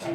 We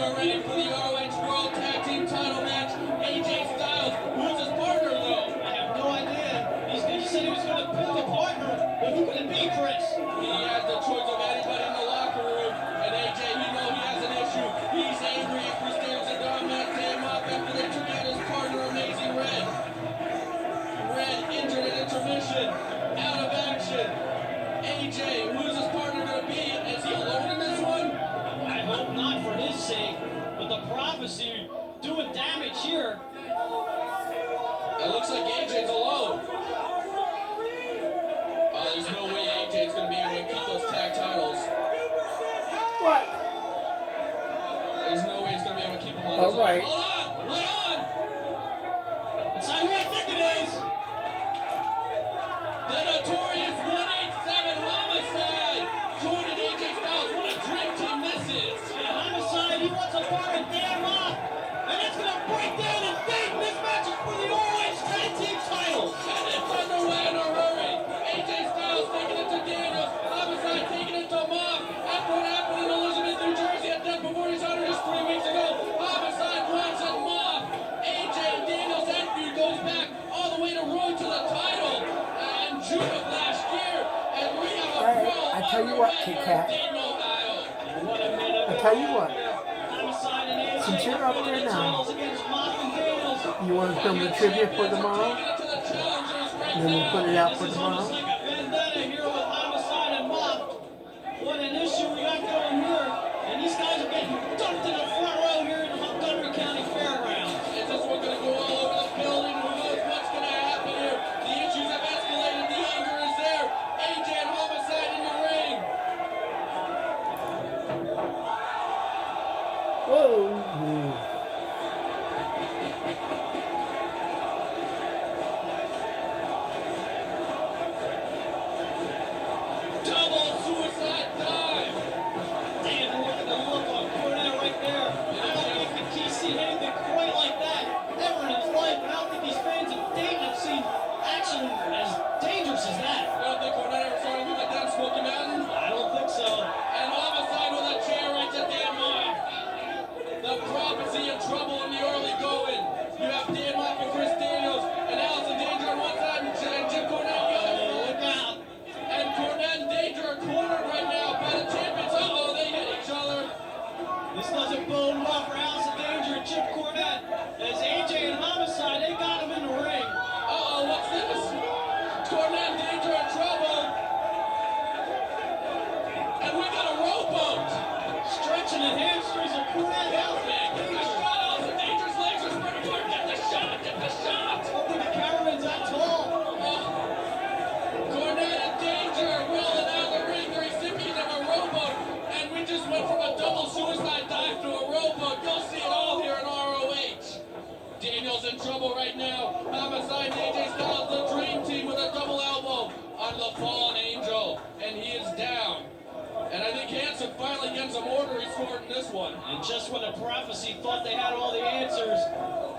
are ready for the ROH World Tag Team title match. AJ Styles, who's his partner though? I have no idea. He said he was going to pick a partner, but who could it be, Chris? He has the choice of anybody in the locker room, and AJ, you know he has an issue. He's angry at Chris Danielson got Matt Damn up after they took out his partner, Amazing Red. Red injured at intermission, out of action. AJ, who's his partner going to be? Is he alone in this one? I hope not for his sake, but the prophecy doing damage here. It looks like AJ's alone. Oh, there's no way AJ's going to be able to keep those tag titles. What? There's no way he's going to be able to keep them on. All right. Hold on! Hold on! It's not who I think it is. The notorious 187 Homicide joining AJ Styles. What a dream team this is. And Homicide, he wants a bar and damn off. And it's going to break down and fade. This match is for the ROH Tag Team titles. And it's underway in a hurry. AJ Styles taking it to Daniels. Homicide taking it to Maff. After what happened in Elizabeth, New Jersey at Death Before Dishonor just 3 weeks ago. Homicide wants at Maff. AJ and Daniels' that feud goes back all the way to Road to the title. And June of last year. And we have a brawl I tell you what, underway Kit here Kat. in Dayton, Ohio. What a minute. tell you what. Homicide and AJ Since you're up there now, titles against Maff and Daniels. you want to film the trivia for tomorrow? And then we'll put it out for This is almost tomorrow. like a vendetta here with Homicide and Maff. What an issue we got going here. And these guys are getting dumped in the front row here in the Montgomery County Fairgrounds. Is this one going to go all over the building? Who knows what's going to happen here? The issues have escalated. The anger is there. AJ and Homicide in the ring. Whoa. Double suicide dive. Damn, look at the look on Cornette right there. I don't think the TC anything quite like that ever in his life. And I don't think these fans of Dayton have seen action as dangerous as that. I don't think Cornette ever saw anything like that in Smoky Mountain. I don't think so. And Homicide with a chair right to Dan Maff. The prophecy in trouble in the early going. You have Dan Maff and Chris Daniels and Allison Danger on one side and Jim Cornette on the other side. Look out. And Cornette and Danger are cornered right now by the champions. Uh-oh, they hit each other. This doesn't bode well for Allison Danger and Chip Cornette. As AJ and Homicide, they got him in the ring. Uh-oh, what's this? Cornette and Danger in trouble. And we got a rowboat. Stretching the hamstrings of Cornette. Allison Danger's legs are spread apart. Get the shot, get the shot. I don't think the cameraman's that tall. Cornette and Danger rolling out of the ring. They're recipients of a rowboat. And we just went from a double suicide dive to a rowboat. You'll see it all here in ROH. Daniel's in trouble right now. Homicide and AJ Styles, the dream team with a double elbow on the fallen angel. And he is down. And I think Hanson finally gets some order restored in this one. And just when the prophecy thought they had all the answers,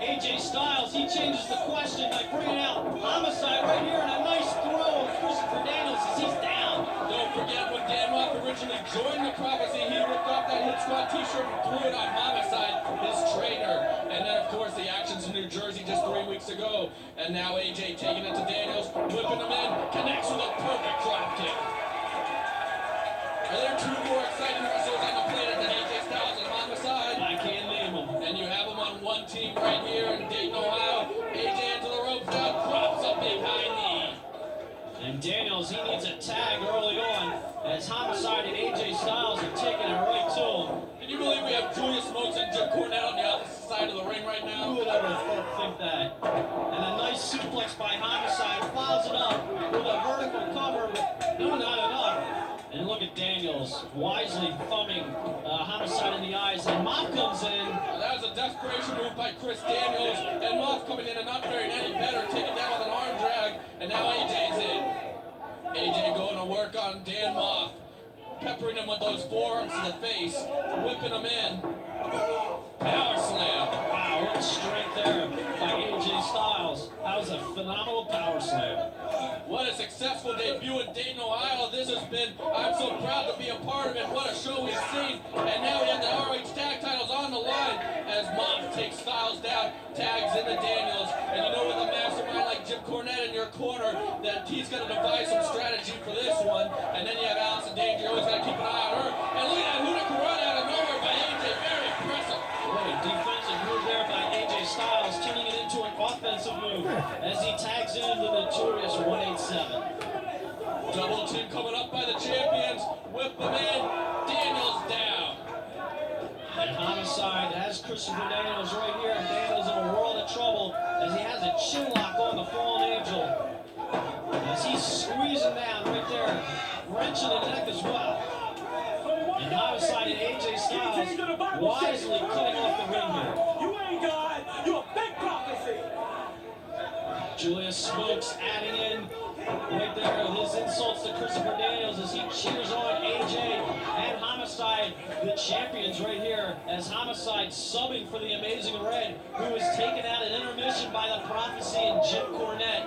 AJ Styles, he changes the question by bringing out Homicide right here and a nice throw of Christopher Daniels as he's down. Don't forget when Dan Maff originally joined the prophecy, he ripped off that Hit Squad t-shirt and threw it on Homicide, his trainer. And then, of course, the actions in New Jersey just 3 weeks ago. And now AJ taking it to Daniels, whipping him in, connects with a perfect drop kick. Are there two more exciting wrestlers on the planet than AJ Styles and Homicide? I can't name them. And you have them on one team right here in Dayton, Ohio. AJ into the ropes now, drops a big high knee. And Daniels, he needs a tag early on as Homicide and AJ Styles are taking it right to him. Can you believe we have Julius Smokes and Jim Cornette on the opposite side of the ring right Who now? would ever think that? And a nice suplex by Homicide, follows it up with a vertical cover, but no, not enough. And look at Daniels, wisely thumbing Homicide in the eyes, and Maff comes in. That was a desperation move by Chris Daniels, and Maff coming in and not faring any better, taken down with an arm drag, and now AJ's in. AJ going to work on Dan Maff, peppering him with those forearms to the face, whipping him in. Power slam. Wow, what strength there by AJ Styles. That was a phenomenal power slam. What a successful debut in Dayton, Ohio this has been. I'm so proud to be a part of it. What a show we've seen. And now we have the ROH tag titles on the line as Maff takes Styles down, tags into Daniels. And you know with a mastermind like Jim Cornette in your corner that he's going to devise some strategy for this one. And then you have Allison Danger. You always got to keep an eye on her. And look at that Hurricane run out of nowhere by AJ. Very impressive. What a defensive move there by AJ Styles, turning it into an offensive move as he tags in the notorious 187. Double team coming up by the champions. Whip them in. Daniels down. And Homicide has Christopher Daniels right here, and Daniels in a world of trouble as he has a chin lock on the fallen angel. As he's squeezing down right there, wrenching the neck as well. And Homicide and AJ Styles wisely cutting off the ring here. You ain't God. You a big prophecy. Julius Smokes adding in right there his insults to Christopher Daniels as he cheers on AJ and Homicide, the champions right here, as Homicide subbing for the Amazing Red, who was taken out at intermission by the Prophecy and Jim Cornette.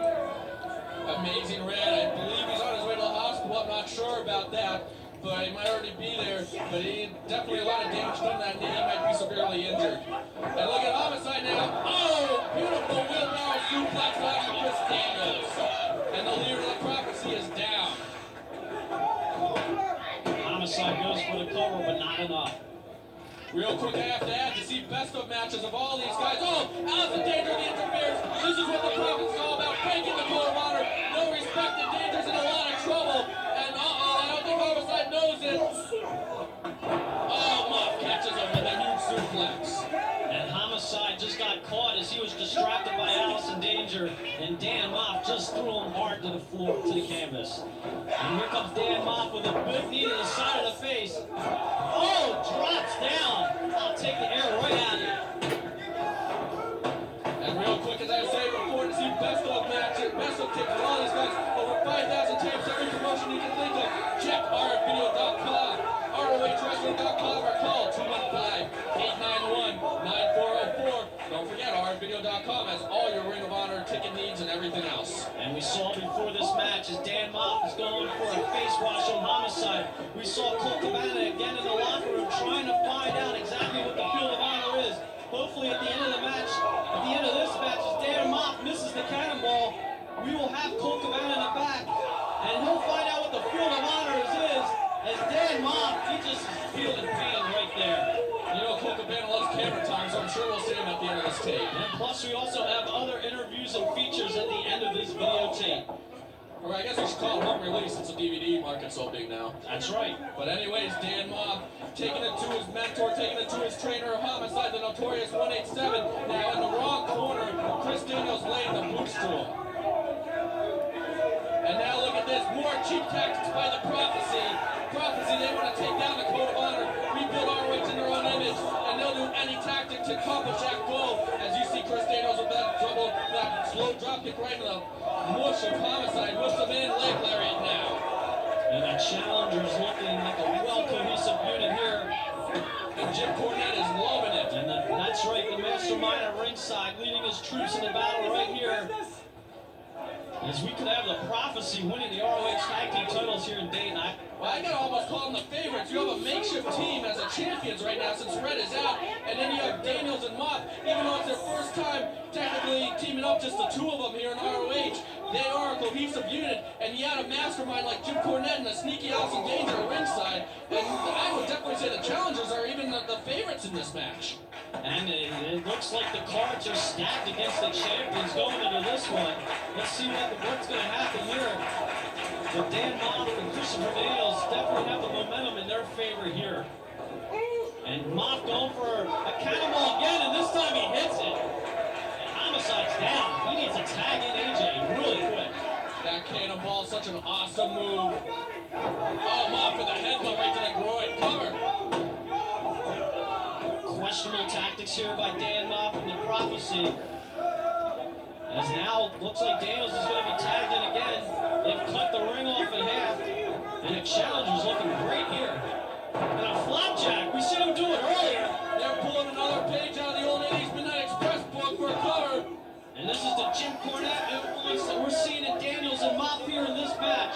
Amazing Red, I believe he's on his way to the hospital. I'm not sure about that, but he might already be there. But he definitely a lot of damage done to that knee. He might be severely injured. And look at Homicide now. Oh, beautiful wheelbarrow suplex by Chris Daniels. And the leader of the Prophecy is down. Homicide goes for the cover, but not enough. Real quick, I have to add, you see best of matches of all these guys. Oh, Allison Danger, the interference. This is what the Prophet's is all about. Breaking the code of honor. No respect, and Danger's in a lot of trouble. And I don't think Homicide knows it. Oh, Maff catches him with a huge suplex. And Homicide just got caught as he was distracted by Allison Danger, and Dan Maff just threw him hard to the floor, to the canvas. And here comes Dan Maff with a big knee to the side of the face. Oh, drops down. I'll take the air right out of it. And real quick, as I said before, to see best of matches, best of tapes of all these guys, over 5,000 tapes, every promotion you can think of. Check rfvideo.com, ROHwrestling.com, or call 215-891-9404. Don't forget, rfvideo.com has all your Ring of Honor ticket needs and everything else. And we saw before this match as Dan Maff is going for a face wash on Homicide. We saw Colt Cabana again in the locker room trying to find out exactly what the field of honor is. Hopefully at the end of the match, at the end of this match, as Dan Maff misses the cannonball, we will have Colt Cabana in the back, and he'll find out what the field of honor is. As Dan Maff, he just is feeling pain right there. You know, Colt Cabana loves camera time, so I'm sure we'll see him at the end of this tape. And plus, we also have other interviews and features at the end of this videotape. Or I guess we should call it home release since the DVD market's so big now. That's right. But anyways, Dan Maff taking it to his mentor, taking it to his trainer, Homicide, the notorious 187. Now in the wrong corner, Chris Daniels laying the boots to him. And now look at this, more cheap tactics by the Prophecy. Prophecy, they want to take down the code of honor, rebuild ROH in their own image, and they'll do any tactic to accomplish that goal. As you see Chris Daniels with that slow drop kick right in the mush of Homicide, mush them in, leg lariat now. And the challenger's looking like a well-cohesive unit here. And Jim Cornette is loving it. And that's right, the mastermind at ringside, leading his troops in the battle right here. As we could have the Prophecy winning the ROH Tag Team titles here in Dayton. Well, I gotta almost call them the favorites. You have a makeshift team as the champions right now since Red is out, and then you have Daniels and Maff. Even though it's their first time technically teaming up, just the two of them here in ROH, they are a cohesive unit, and you had a mastermind like Jim Cornette and a sneaky Allison Danger at ringside, and I would definitely say the challengers are even the favorites in this match. And it looks like the cards are stacked against the champions going into this one. Let's see what's going to happen here. But Dan Maff and Christopher Daniels definitely have the momentum in their favor here. And Maff going for a cannonball again, and this time he hits it. And Homicide's down. He needs to tag in AJ really quick. That cannonball, such an awesome move. Oh, Maff with a headbutt right to the groin. Cover. Questionable tactics here by Dan Maff and the Prophecy. As now looks like Daniels is going to be tagged in again. They've cut the ring off in half, and the challenger's looking great here. And a flapjack, we seen him do it earlier. They're pulling another page out of the old 80s Midnight Express book for a cover. And this is the Jim Cornette influence that we're seeing in Daniels and Maff here in this match.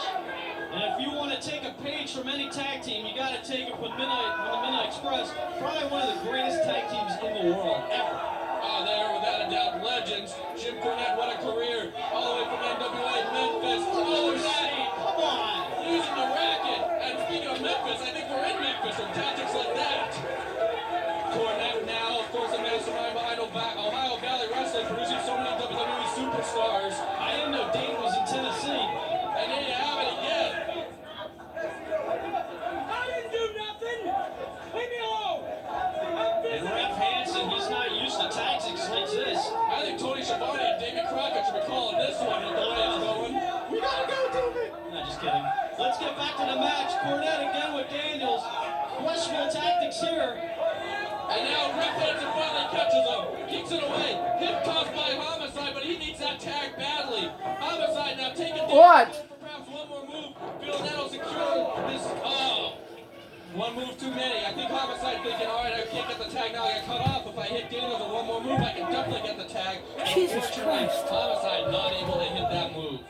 And if you want to take a page from any tag team, you got to take it from the Midnight Express. Probably one of the greatest tag teams in the world, ever. Oh, they are without a doubt legends. Jim Cornette, what a career. All the way from NWA Memphis. Oh, Daddy, come on. Using the racket. And speaking of Memphis, I think we're in Memphis from tactics like that. Cornette now, of course, the mastermind behind Ohio Valley Wrestling, producing so many WWE superstars. I didn't know Dayton was in Tennessee. And there you have it again. I didn't do nothing. Leave me alone. And Ref Hansen, he's not used to tactics like this. I think Tony Schiavone and Davey Crockett should be calling this one with the way it's going. We gotta go, David. No, just kidding. Let's get back to the match. Cornette again with Daniels. Questionable tactics here. And now Ref Hansen finally catches him. Kicks it away. Hip toss by Homicide, but he needs that tag badly. Homicide now taking What? for perhaps one more move. Phil Nettle secure this. Oh. One move too many. I think Homicide thinking, all right, I can't get the tag now. I got cut off. If I hit Daniels with one more move, I can definitely get the tag. Jesus Unfortunately, Christ. Homicide not able to hit that move.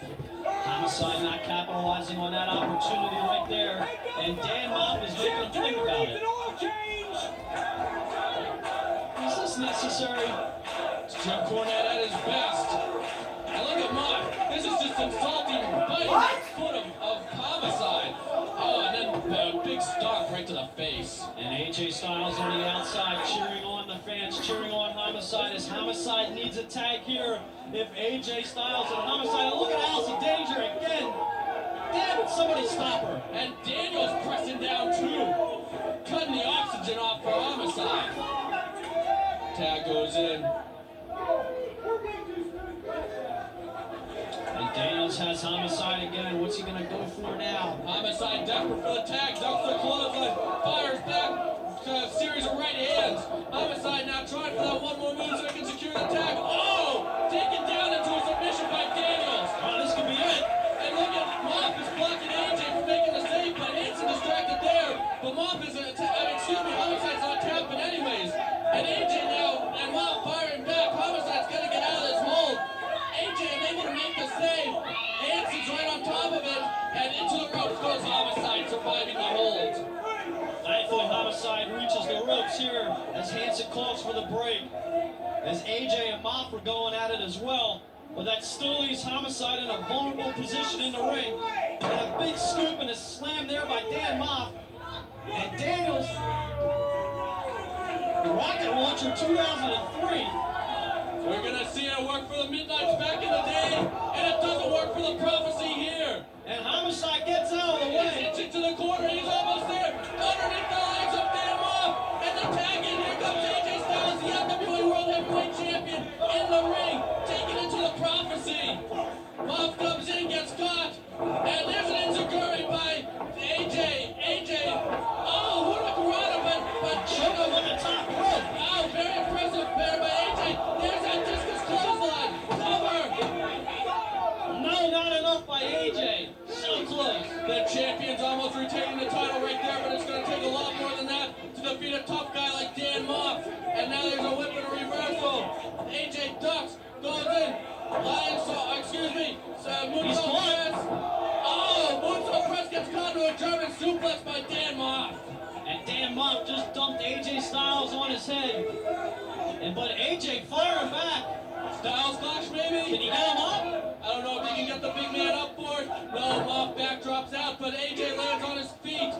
Homicide not capitalizing on that opportunity right there. And Dan Maff is making him think about it. Is this necessary? It's Jim Cornette at his best. And look at Maff. This is just insulting, biting that foot of Homicide. Oh, and then a big stomp right to the face. And And AJ Styles on the outside cheering on the fans, cheering on Homicide as Homicide needs a tag here. If AJ Styles and Homicide, look at Allison Danger again. Damn it, somebody stop her. And Daniels pressing down too. Cutting the oxygen off for Homicide. Tag goes in. And Daniels has Homicide again. What's he going to go for now? Homicide desperate for the tag. Ducks the clothesline. Fires back. Series of right hands. Homicide now trying for that one more move so he can secure the tag. Oh! Taken down into a submission by Daniels. Oh, this could be it. And look at Maff is blocking AJ from making the save, but Hanson distracted there. But Maff is, Homicide's not tapping anyways. And AJ now, and Maff firing back. Homicide's got to get out of this hold. AJ is able to make the save. Hanson's right on top of it, and into the ropes goes Homicide, surviving the hold. Thankfully, Homicide reaches the ropes here as Hanson calls for the break. As AJ and Maff were going at it as well. But that still leaves Homicide in a vulnerable position in the ring. And a big scoop and a slam there by Dan Maff. And Daniels, Rocket Launcher 2003. We're going to see it work for the Midnights back in the day, and it doesn't work for the Prophecy here. And Homicide gets out of the way. He's inching to the corner, he's almost there. Underneath the legs of Dan Maff, and the tag in. Here comes AJ Styles, the NWA World Heavyweight Champion, in the ring, taking it to the Prophecy. Maff comes in, gets caught, and there's an enziguri by AJ. Oh, what a karate, but Choke him on the top rope. oh, very impressive there by AJ. There's that discus clothesline. Cover. No, not enough by AJ. So close. The champion's almost retaining the title right there, but it's going to take a lot more than that to defeat a tough guy like Dan Maff. And now there's a whip and a reversal. AJ ducks, goes in. Moonsault press. Oh, moonsault press gets caught to a German suplex by Dan Maff. And Dan Maff just dumped AJ Styles on his head. But AJ firing back. Styles clash maybe? Can he get him up? I don't know if he can get the big man up for it. No, Maff backdrops out, but AJ lands on his feet.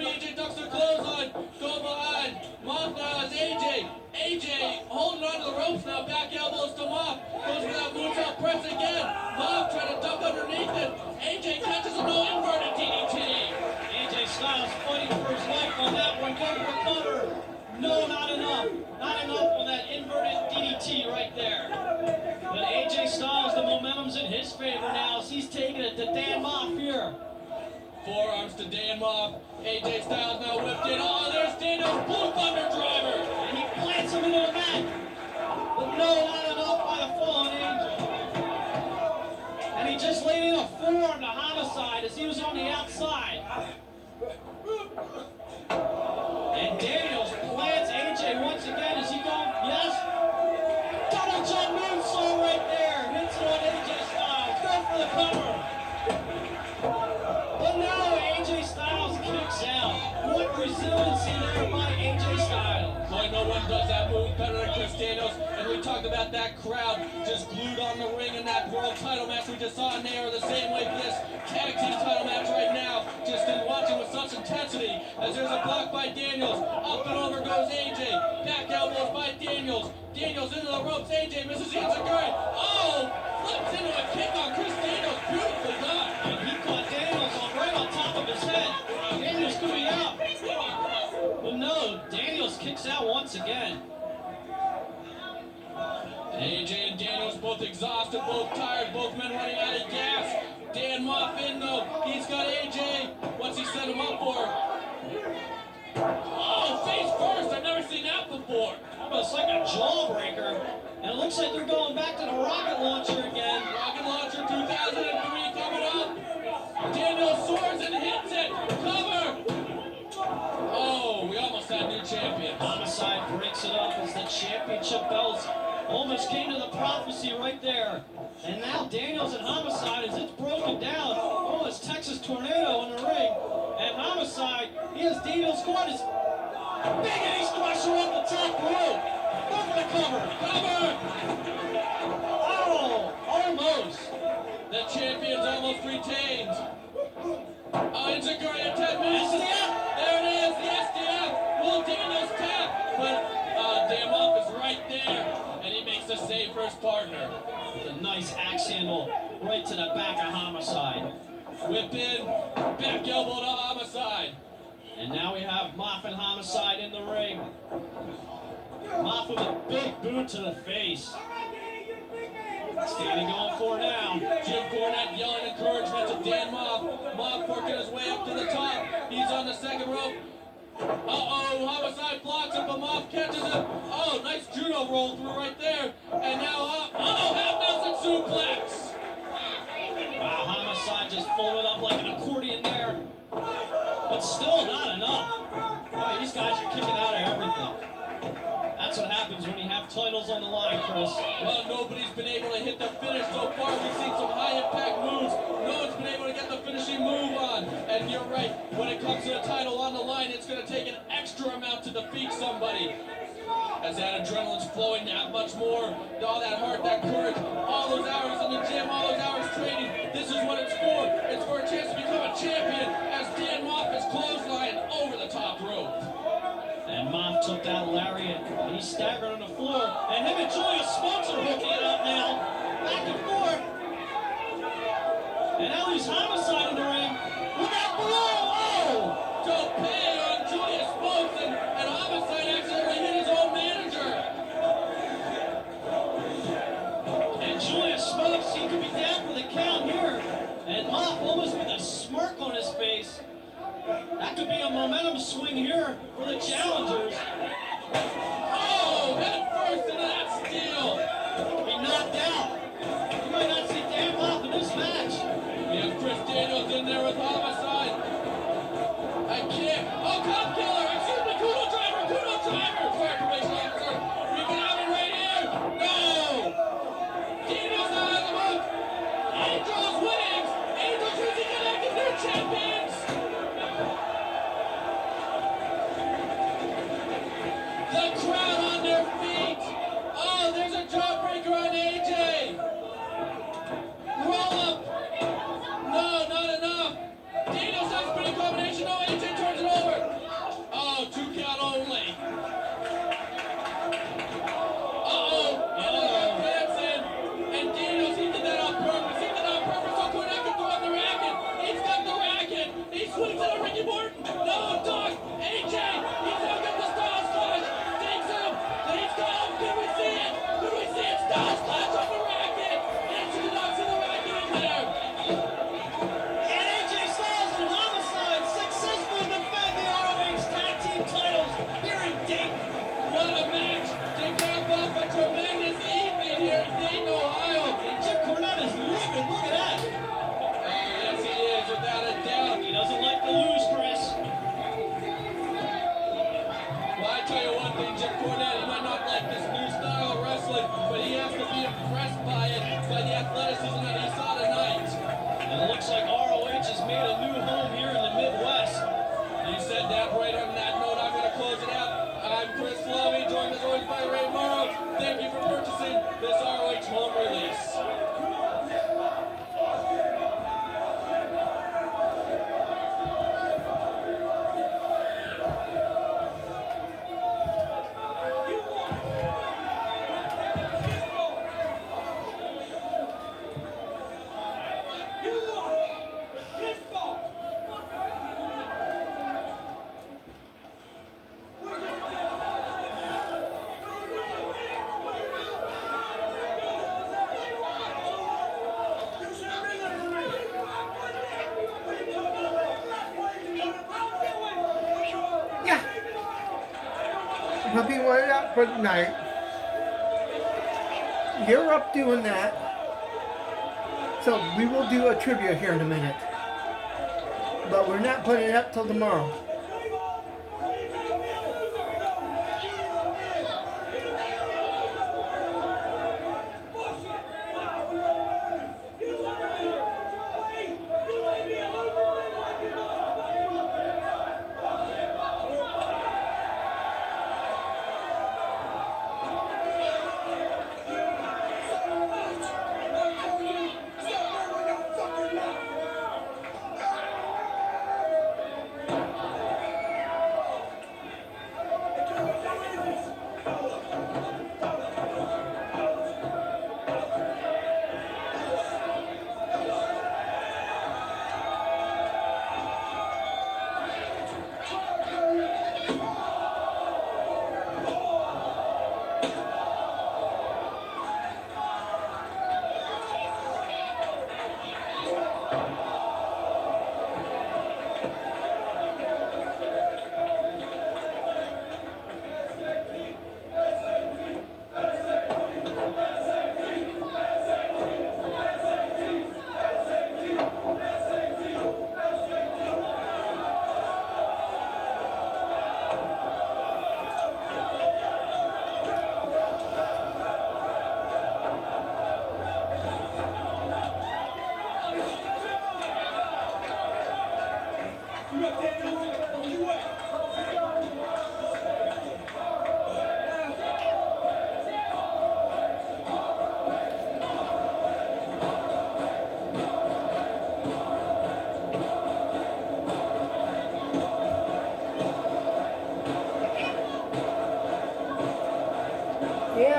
AJ ducks the clothesline. Go behind. Maff now has AJ. AJ holding onto the ropes now. Back elbows to Maff. Goes for that moonsault press again. Maff trying to duck underneath it. AJ catches a no inverted DDT. AJ Styles fighting for his life on that one. Going for a cover. No, not enough. Not enough on that inverted DDT right there. But AJ Styles, the momentum's in his favor now as he's taking it to Dan Maff here. Forearms to Dan Maff. AJ Styles now whipped in. Oh, there's Daniels' Blue Thunder Driver. And he plants him into the mat. But no, not enough by the fallen angel. And he just laid in a forearm to Homicide as he was on the outside. And Daniels plants AJ once again. Is he going? Yes. Double jump moonsault right there. Hits it on AJ Styles. Go for the cover. But now AJ Styles kicks out. What resiliency there by AJ Styles. Boy, no one does that move better than Chris Daniels. And we talked about that crowd just glued on the ring in that world title match we just saw, and they are the same way for this tag team title match right now. Just in watching with such intensity as there's a block by Daniels. Up and over goes AJ. Back elbows by Daniels. Daniels into the ropes. AJ misses the enziguri. Oh! Flips into a kick on Chris Daniels. Beautifully done. And he caught Daniels right on top of his head. Daniels could be out. But no, Daniels kicks out once again. AJ and Daniels both exhausted, both tired, both men running out of gas. Dan Maff in though. He's got AJ. What's he set him up for? Oh, face first. I've never seen that before. Almost like a jawbreaker. And it looks like they're going back to the rocket launcher again. Rocket launcher 2003 coming up. Daniels soars and hits it. Cover. Oh, we almost had new champions. Homicide breaks it up as the championship belts almost came to the Prophecy right there. And now Daniels and Homicide, as it's broken down, oh, it's Texas Tornado in the ring. And Homicide, he has Daniels caught his big ace crusher off the top rope. Go for the cover. Cover. Oh, almost. The champion's almost retained. Oh, enziguri at 10 minutes. There it is. nice axe handle right to the back of Homicide. Whip in, back elbow to Homicide. And now we have Maff and Homicide in the ring. Maff with a big boot to the face. Standing going for now. Jim Cornette yelling encouragement to Dan Maff. Maff working his way up to the top. He's on the second rope. Uh-oh, Homicide blocks it, but Maff catches it. Oh, nice judo roll through right there. And now, half Nelson suplex. Wow, Homicide just folded up like an accordion there. But still not enough. Boy, these guys are kicking out of everything. That's what happens when you have titles on the line, Chris. Well, nobody's been able to hit the finish so far. We've seen some high-impact moves. No one's been able to get the finishing move on. And you're right, when it comes to the title on the line, it's going to take an extra amount to defeat somebody. As that adrenaline's flowing that much more, all that heart, that courage, all those hours in the gym, all those hours training, this is what it's for. It's for a chance to become a champion as Dan Maff is clotheslined over the top rope. And Maff took that lariat. He staggered on the floor. And him and Julius Smokes are hooking it up now. Back and forth. And now he's Homicide in the ring. Look out below! Oh! Tope on Julius Smokes, and Homicide accidentally hit his own manager. And Julius Smokes, he could be down for the count here. And Maff almost with a smirk on his face. That could be a momentum swing here for the challengers. Oh, head first into that steel. He knocked out. You might not see Dan Maff in this match. We have Chris Daniels in there with Homicide. I can't. Oh, cop killer. Excuse me, Kudo driver. Fire probation officer. We can have it right here. No. Daniels out of the hook. Angels wins. Angels using it active new champions. The crowd on their feet. Oh, there's a jawbreaker on AJ. Roll up. No, not enough. Daniels has spinning combination. No, AJ turns it over. Oh, 2 count only. Uh-oh. Dancing. And Daniels, he did that on purpose. So Cornette can throw on the racket. He's got the racket. He swings it at Ricky Morton. No, dog. AJ. He's now got the Styles Clash. Takes him. He's got him. Can we see it? Styles Clash on the racket. And she knocks the racket in there. And AJ Styles and Homicide successfully defend the ROH Tag Team titles here in Dayton. What a match to cap off a tremendous evening here in Dayton, Ohio. And Jim Cornette is living. Look at that. Oh, yes, he is, without a doubt. He doesn't like to lose, Chris. Well, I tell you one thing, Jim Cornette, he might not like this new style of wrestling, but he has to be impressed by it, by the athleticism that he saw tonight. And it looks like ROH has made a new home here in the Midwest. You said that right on that note. I'm going to close it out. I'm Chris Lovey, joined as always by Ray Morrow. Thank you for purchasing this ROH home release. Puppy wanted out for the night. You're up doing that. So we will do a trivia here in a minute. But we're not putting it up till tomorrow.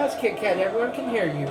house, Kit Kat. Everyone can hear you.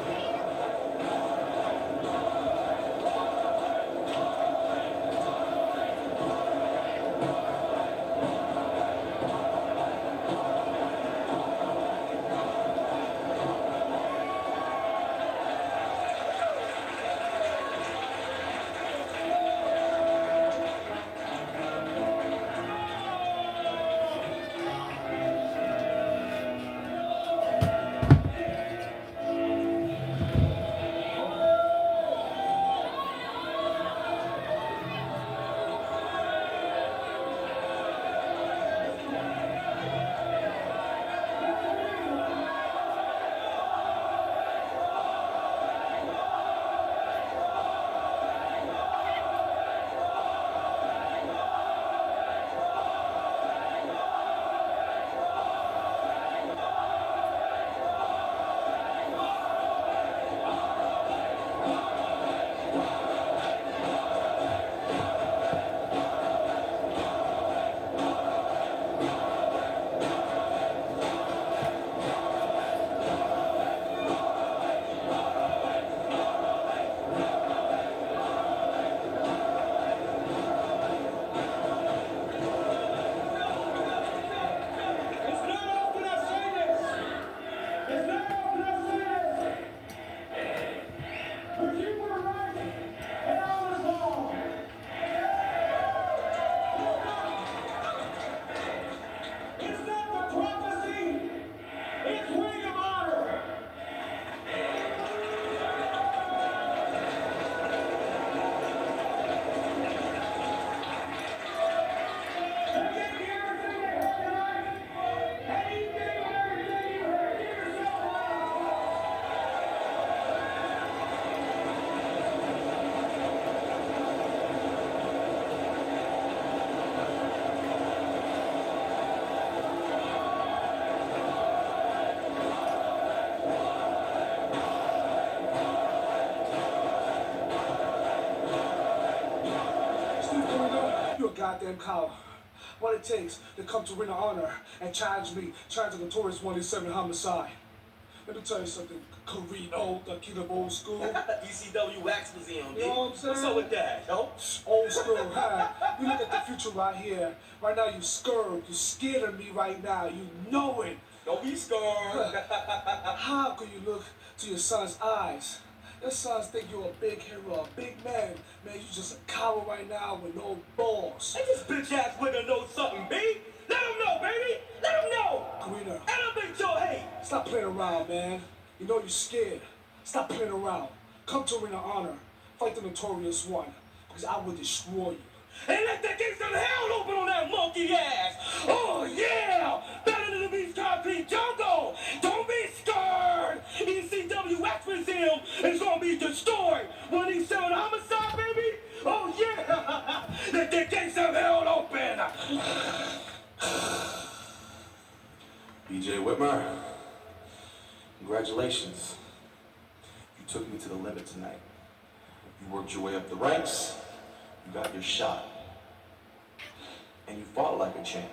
Goddamn coward. What it takes to come to Ring of Honor and challenge me, challenge the notorious 187 Homicide. Let me tell you something, Carino, the king of old school. ECW Wax Museum, You know what I'm saying? What's up with that, yo? Old school, huh? You look at the future right here. Right now you scared. You scared of me right now. You know it. Don't be scared. How could you look to your son's eyes? Your sons think you're a big hero, a big man. Man, you just a coward right now with no balls. Hey, this bitch ass nigga knows something, B. Let him know, baby. Let him know. Karina, Elevate your hate. stop playing around, man. You know you're scared. Stop playing around. Come to Ring of Honor. Fight the notorious one. Because I will destroy you. And let the gates of hell open on that monkey ass. Oh, yeah. Better than the Beast Concrete Jungle. Don't be scared. ECW Wax Museum is going to be destroyed. 187 Homicide, baby. Oh, yeah. Let the gates of hell open. BJ Whitmer, congratulations. You took me to the limit tonight. You worked your way up the ranks. You got your shot. And you fought like a champ.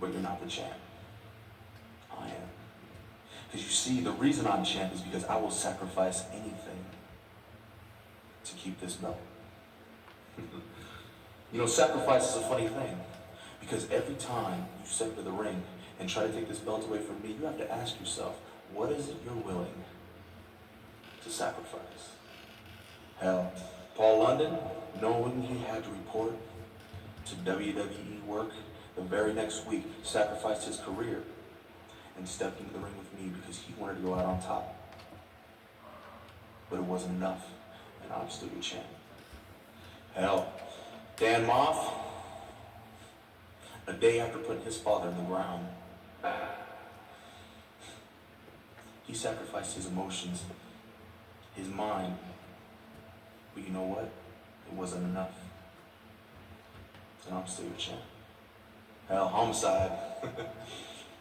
But you're not the champ. I am. Because you see, the reason I'm champ is because I will sacrifice anything to keep this belt. You know, sacrifice is a funny thing. Because every time you step into the ring and try to take this belt away from me, you have to ask yourself, what is it you're willing to sacrifice? Hell, Paul London, knowing he had to report to WWE work the very next week, sacrificed his career and stepped into the ring with me because he wanted to go out on top. But it wasn't enough, and I'm still your champ. Hell, Dan Maff, a day after putting his father in the ground, he sacrificed his emotions, his mind. But you know what? It wasn't enough. And I'm still your champ. Hell, Homicide.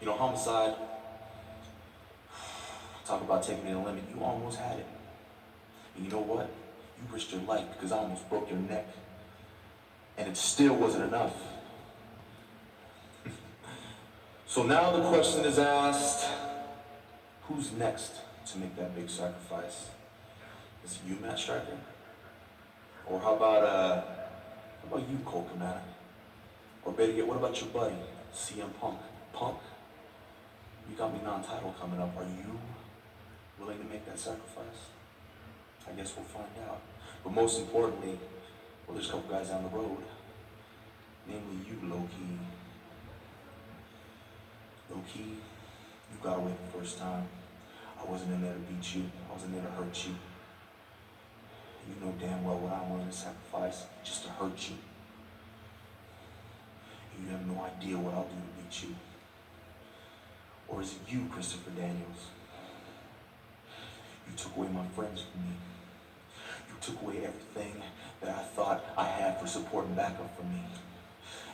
You know, Homicide, talk about taking it to the limit. You almost had it. And you know what? You risked your life because I almost broke your neck. And it still wasn't enough. So now the question is asked, Who's next to make that big sacrifice? Is it you, Matt Striker? Or how about you, Cole Commander? Or better yet, what about your buddy, CM Punk? Punk, you got me non-title coming up. Are you willing to make that sacrifice? I guess we'll find out. But most importantly, well, there's a couple guys down the road. Namely you, Low-Key. Low-Key, you got away the first time. I wasn't in there to beat you. I wasn't there to hurt you. You know damn well what I'm willing to sacrifice just to hurt you. You have no idea what I'll do to beat you. Or is it you, Christopher Daniels? You took away my friends from me. You took away everything that I thought I had for support and backup for me.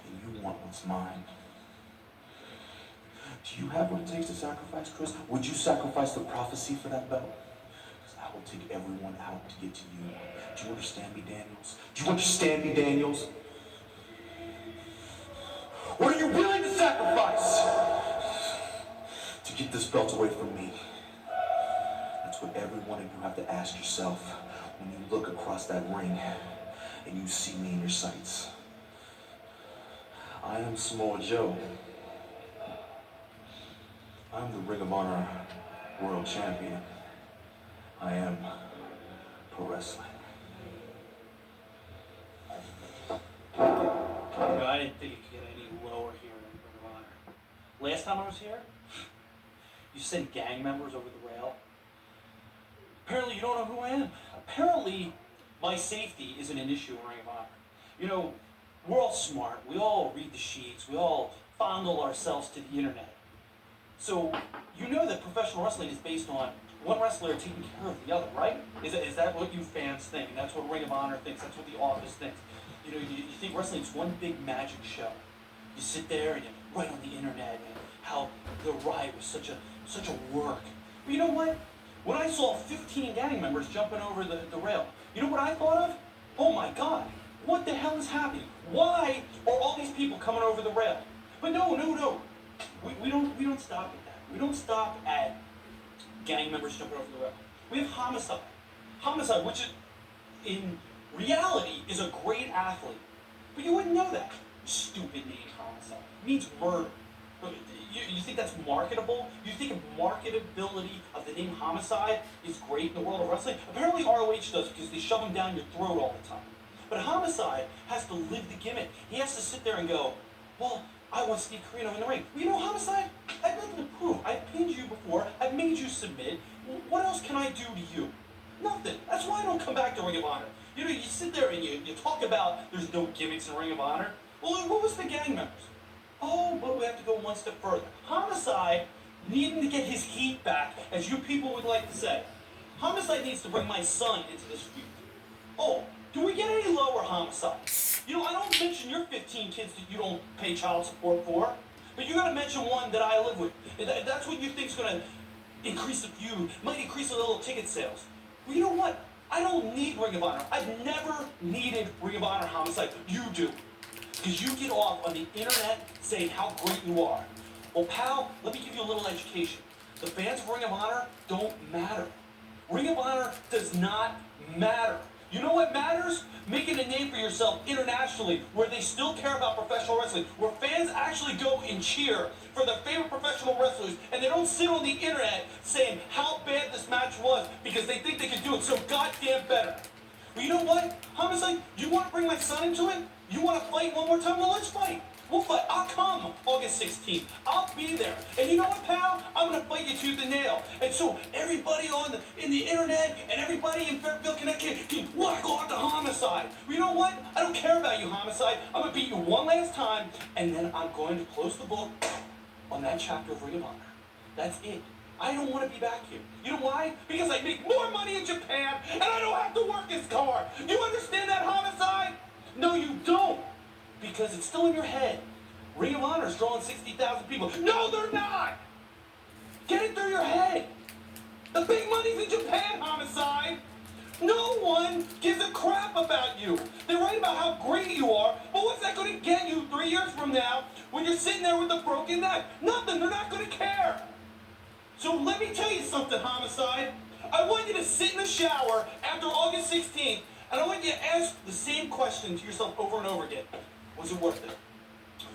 And you want what's mine. Do you have what it takes to sacrifice, Chris? Would you sacrifice the prophecy for that belt? Because I will take everyone out to get to you. Do you understand me, Daniels? Do you understand me, Daniels? What are you willing to sacrifice to get this belt away from me? That's what every one of you have to ask yourself when you look across that ring and you see me in your sights. I am Samoa Joe. I'm the Ring of Honor World Champion. I am pro wrestling. I didn't think it could get any lower here in Ring of Honor. Last time I was here, you sent gang members over the rail. Apparently you don't know who I am. Apparently my safety isn't an issue in Ring of Honor. You know, we're all smart. We all read the sheets. We all fondle ourselves to the internet. So you know that professional wrestling is based on one wrestler taking care of the other, right? Is that what you fans think? That's what Ring of Honor thinks. That's what The Office thinks. You know, you think wrestling is one big magic show. You sit there and you write on the internet and how the riot was such a work. But you know what? When I saw 15 gang members jumping over the rail, you know what I thought of? Oh my God, what the hell is happening? Why are all these people coming over the rail? But no. We don't stop at that. We don't stop at gang members jumping over the rail. We have Homicide. Homicide, which is, in reality, is a great athlete. But you wouldn't know that. Stupid name, Homicide. It means murder. You think that's marketable? You think marketability of the name Homicide is great in the world of wrestling? Apparently ROH does, because they shove them down your throat all the time. But Homicide has to live the gimmick. He has to sit there and go, well, I want Steve Corino in the ring. Well, you know, Homicide, I have nothing to prove. I've pinned you before. I've made you submit. What else can I do to you? Nothing. That's why I don't come back to Ring of Honor. You know, you sit there and you talk about there's no gimmicks in Ring of Honor. Well, what was the gang members? Oh, but we have to go one step further. Homicide needing to get his heat back, as you people would like to say. Homicide needs to bring my son into this feud. Oh, do we get any lower, Homicide? You know, I don't mention your 15 kids that you don't pay child support for, but you gotta mention one that I live with. That's what you think's gonna increase the feud, might increase a little ticket sales. Well, you know what? I don't need Ring of Honor. I've never needed Ring of Honor, Homicide. You do. Because you get off on the internet saying how great you are. Well, pal, let me give you a little education. The fans of Ring of Honor don't matter. Ring of Honor does not matter. You know what matters? Making a name for yourself internationally, where they still care about professional wrestling, where fans actually go and cheer for their favorite professional wrestlers, and they don't sit on the internet saying how bad this match was because they think they can do it so goddamn better. Well, you know what, Homicide? You want to bring my son into it? You want to fight one more time? Well, let's fight. We'll fight. I'll come August 16th. I'll be there. And you know what, pal? I'm going to fight you tooth and nail. And so everybody in the internet and everybody in Fairfield, Connecticut can whack off the Homicide. Well, you know what? I don't care about you, Homicide. I'm going to beat you one last time, and then I'm going to close the book on that chapter of Ring of Honor. That's it. I don't want to be back here. You know why? Because I make more money in Japan, and I don't have to work as hard. You understand that, Homicide? No, you don't. Because it's still in your head. Ring of Honor is drawing 60,000 people. No, they're not! Get it through your head. The big money's in Japan, Homicide. No one gives a crap about you. They write about how great you are, but what's that going to get you 3 years from now when you're sitting there with a broken neck? Nothing. They're not going to care. So let me tell you something, Homicide. I want you to sit in the shower after August 16th, and I want you to ask the same question to yourself over and over again. Was it worth it?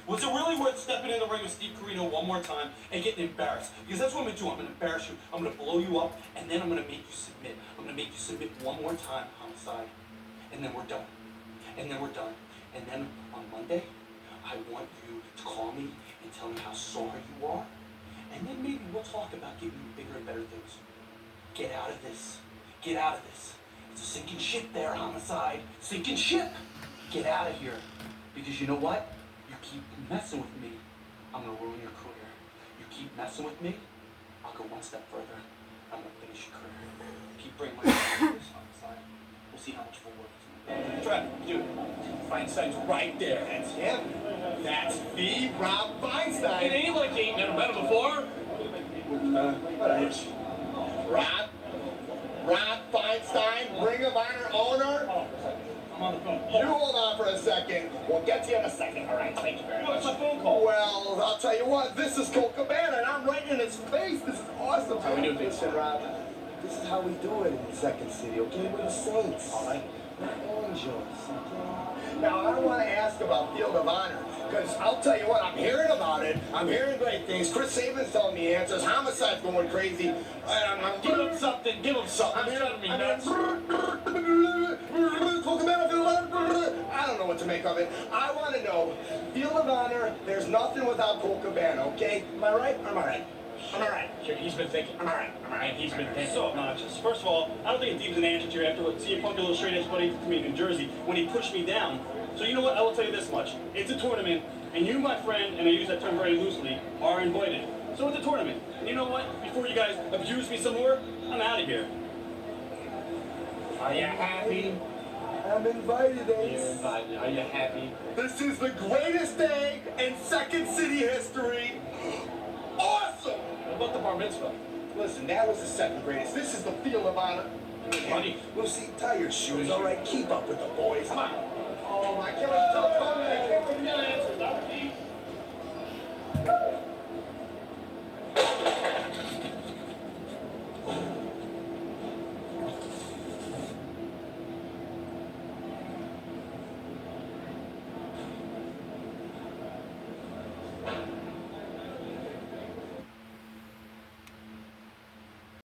Was it really worth stepping in the ring with Steve Corino one more time and getting embarrassed? Because that's what I'm going to do. I'm going to embarrass you. I'm going to blow you up, and then I'm going to make you submit. I'm going to make you submit one more time, Homicide, and then we're done. And then we're done. And then on Monday, I want you to call me and tell me how sorry you are. And then maybe we'll talk about giving you bigger and better things. Get out of this. Get out of this. It's a sinking ship there, Homicide. Sinking ship. Get out of here. Because you know what? You keep messing with me, I'm going to ruin your career. You keep messing with me, I'll go one step further. I'm going to finish your career. Keep bringing my Homicide. We'll see how much for work. Try to do it. Feinstein's right there. That's him. That's the Rob Feinstein. It ain't like you ain't never met him before. Rob Feinstein, Ring of Honor owner. I'm on the phone. You hold on for a second. We'll get to you in a second. All right, thank you very much. What's my phone call? Well, I'll tell you what. This is Colt Cabana, and I'm right in his face. This is awesome. How we do things? Listen, Rob, this is how we do it in Second City, okay? We're the Saints. All right. We're angels, okay? Now, I want to ask about Field of Honor, because I'll tell you what, I'm hearing about it. I'm hearing great things. Chris Saban's telling me answers. Homicide's going crazy. I'm Give him something. Give him something. I'm driving me hearing, nuts. I don't know what to make of it. I want to know, Field of Honor, there's nothing without Colt Cabana, okay? Am I right? Am I right? Am I right? Sure, he's been thinking. Am I right? Am I right? He's been thinking. So obnoxious. First of all, I don't think it deems an answer to your after CM Punk, a little straight edge buddy to me in New Jersey when he pushed me down. So you know what? I will tell you this much: it's a tournament, and you, my friend, and I use that term very loosely, are invited. So it's a tournament. And you know what? Before you guys abuse me some more, I'm out of here. Are you happy? I'm invited, You're Ace. invited. Are you happy? This is the greatest day in Second City history. Awesome! What about the bar mitzvah? Listen, that was the second greatest. This is the Field of Honor. Money. Lucy, tie your shoes, all right? Keep up with the boys. Come on. Oh, my God. Tell Tony I can't believe that answer. That was easy.